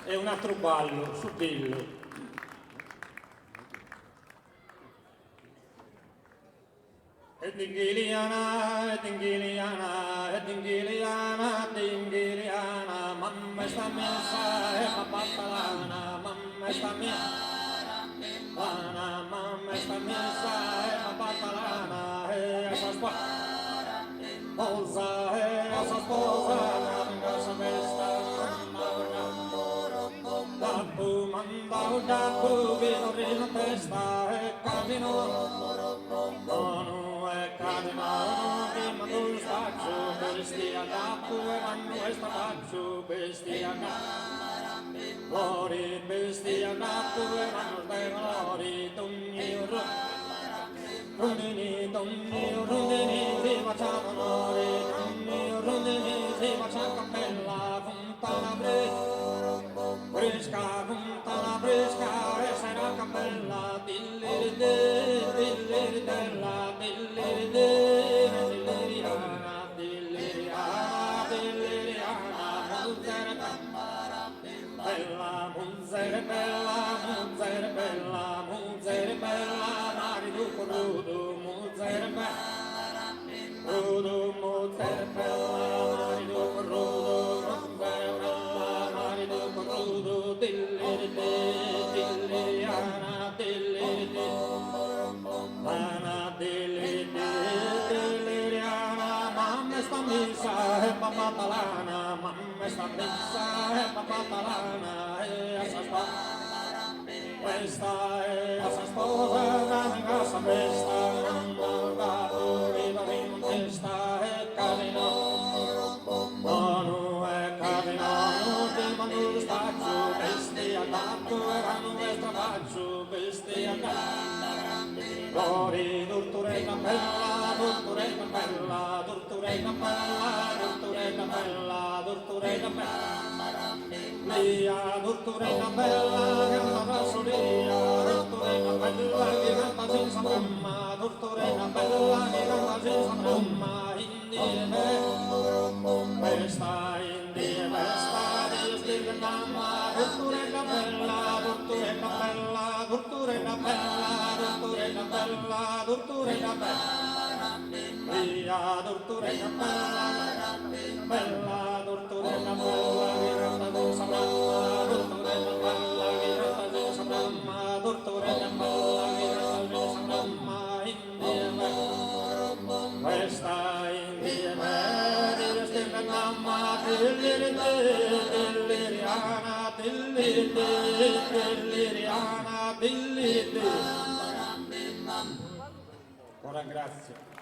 e un altro ballo su Billo. Dingiliana, dingiliana, dingiliana, dingiliana, mamma sta messa e papatalana, mamma sta messa, mamma sta messa e papatalana, e a sua sposa, e a sua sposa, casa mesta, dapu, vino rino testa e casino. Manus faccio bestia dapu e manus faccio bestia glori bestia dapu e manus de glori rundini si facciamo nori rundini si facciamo cappella fontana fresca fontana fresca e sarà cappella dilla Munzere bella, marido rudo, munzere bella, rudo, munzere bella, marido rudo, marido rudo, dilliriana, dilliriana, mamma sta messa e papatalana, mamma sta messa e papatalana, e a sa questa è la sua sposa, la casa mesta, dato riva in testa e casino, manu e casino, di manu spaccio, bestia dato e vanno questa faccio, bestia dato, glori, torturella bella, torturella bella, torturella bella, torturella bella, torturella bella, Lia, torturella bella, che la solia, torturella bella, che canta senza mamma, torturella bella, che canta senza mamma, indie besta, di stile mamma, torturella bella, torturella bella, torturella bella, torturella bella, torturella bella, Lia, torturella bella, bella, torturella bella, che canta senza mamma, torturella bella, che canta senza mamma, torturella bella, che canta senza mamma, questa indie di stile mamma, dilliriana, dilliriana, dilliriana. Ora grazie.